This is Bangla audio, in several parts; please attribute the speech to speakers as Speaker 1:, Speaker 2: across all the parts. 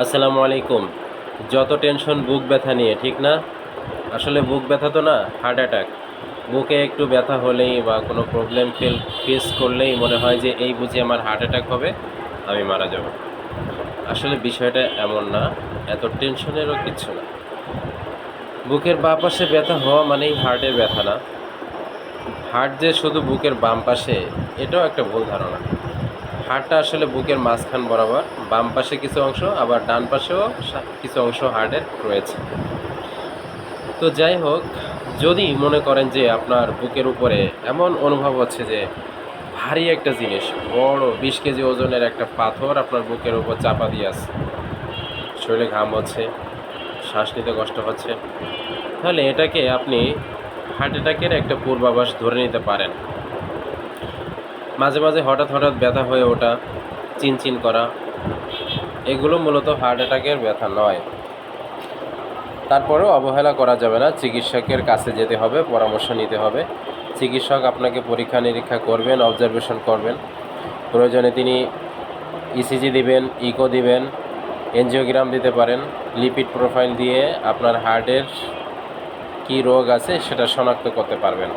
Speaker 1: আসসালামু আলাইকুম। যত টেনশন বুক ব্যথা নিয়ে, ঠিক না? আসলে বুক ব্যথা তো না, হার্ট অ্যাটাক। বুকে একটু ব্যথা হলেই বা কোনো প্রবলেম ফেস করলেই মনে হয় যে এই বুঝি আমার হার্ট অ্যাটাক হবে, আমি মারা যাব। আসলে বিষয়টা এমন না, এত টেনশনেরও কিচ্ছু না। বুকের বাঁ পাশে ব্যথা হওয়া মানেই হার্টের ব্যথা না। হার্ট যে শুধু বুকের বাম পাশে, এটাও একটা ভুল ধারণা। হাড়টা আসলে বুকের মাঝখান বরাবর, বাম পাশে কিছু অংশ, আবার ডান পাশেও কিছু অংশ হাড়ের রয়েছে। তো যাই হোক, যদি মনে করেন যে আপনার বুকের উপরে এমন অনুভব হচ্ছে যে ভারী একটা জিনিস, বড় 20 কেজি ওজনের একটা পাথর আপনার বুকের উপর চাপা দিয়ে আছে, শরীরে ঘাম হচ্ছে, শ্বাস নিতে কষ্ট হচ্ছে, তাহলে এটাকে আপনি হার্ট অ্যাটাকের একটা পূর্বাভাস ধরে নিতে পারেন। মাঝে মাঝে হঠাৎ হঠাৎ ব্যথা হয়ে ওঠা, চিনচিন করা, এগুলো মূলত হার্ট অ্যাটাকের ব্যথা নয়। তারপরেও অবহেলা করা যাবে না, চিকিৎসকের কাছে যেতে হবে, পরামর্শ নিতে হবে। চিকিৎসক আপনাকে পরীক্ষা নিরীক্ষা করবেন, অবজারভেশন করবেন। প্রয়োজনে তিনি ইসিজি দিবেন, ইকো দিবেন, এনজিওগ্রাম দিতে পারেন। লিপিড প্রোফাইল দিয়ে আপনার হার্টের কী রোগ আছে সেটা শনাক্ত করতে পারবেন।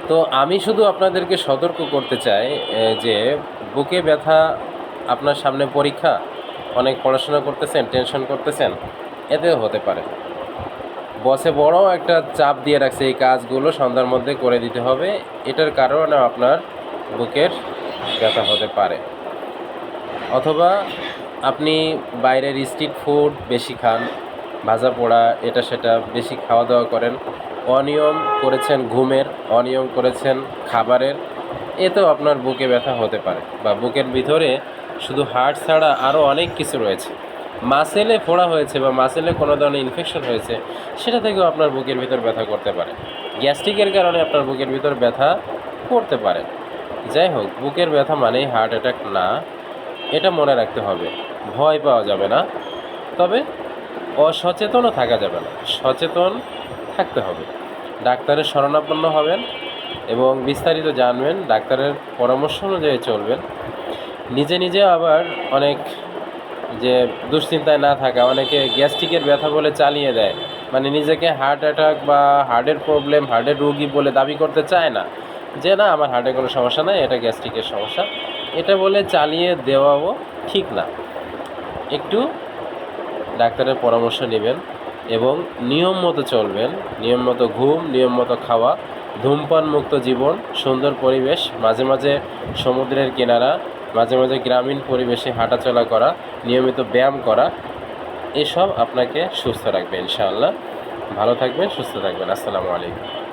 Speaker 1: তো আমি শুধু আপনাদেরকে সতর্ক করতে চাই যে বুকে ব্যথা, আপনার সামনে পরীক্ষা, অনেক পড়াশোনা করতেছেন, টেনশন করতেছেন, এতেও হতে পারে। বসে বড় একটা চাপ দিয়ে রাখছে, এই কাজগুলো সন্ধ্যার মধ্যে করে দিতে হবে, এটার কারণে আপনার বুকের ব্যথা হতে পারে। অথবা আপনি বাইরের স্ট্রিট ফুড বেশি খান, ভাজা পোড়া এটা সেটা বেশি খাওয়া দাওয়া করেন, অনিয়ম করেছেন ঘুমের, অনিয়ম করেছেন খাবারের, এতেও আপনার বুকে ব্যথা হতে পারে। বা বুকের ভিতরে শুধু হার্ট ছাড়া আরও অনেক কিছু রয়েছে, মাসেলে ফোড়া হয়েছে বা মাসেলে কোনো ধরনের ইনফেকশন হয়েছে, সেটা থেকেও আপনার বুকের ভিতর ব্যথা করতে পারে। গ্যাস্ট্রিকের কারণে আপনার বুকের ভিতর ব্যথা করতে পারে। যাই হোক, বুকের ব্যথা মানেই হার্ট অ্যাটাক না, এটা মনে রাখতে হবে। ভয় পাওয়া যাবে না, তবে অসচেতনও থাকা যাবে না, সচেতন থাকতে হবে। ডাক্তারের শরণাপন্ন হবেন এবং বিস্তারিত জানবেন, ডাক্তারের পরামর্শ অনুযায়ী চলবেন। নিজে নিজে আবার অনেক যে দুশ্চিন্তায় না থাকা, অনেকে গ্যাস্ট্রিকের ব্যথা বলে চালিয়ে দেয়, মানে নিজেকে হার্ট অ্যাটাক বা হার্টের প্রবলেম, হার্টের রোগী বলে দাবি করতে চায় না, যে না আমার হার্টে কোনো সমস্যা নাই, এটা গ্যাস্ট্রিকের সমস্যা, এটা বলে চালিয়ে দেওয়াও ঠিক না। একটু ডাক্তারের পরামর্শ নেবেন এবং নিয়ম মতো চলবেন। নিয়ম মতো ঘুম, নিয়ম মতো খাওয়া, ধূমপান মুক্ত জীবন, সুন্দর পরিবেশ, মাঝে মাঝে সমুদ্রের কিনারা, মাঝে মাঝে গ্রামীণ পরিবেশে হাঁটাচলা করা, নিয়মিত ব্যায়াম করা, এসব আপনাকে সুস্থ রাখবে ইনশাআল্লাহ। ভালো থাকবেন, সুস্থ থাকবেন। আসসালামু আলাইকুম।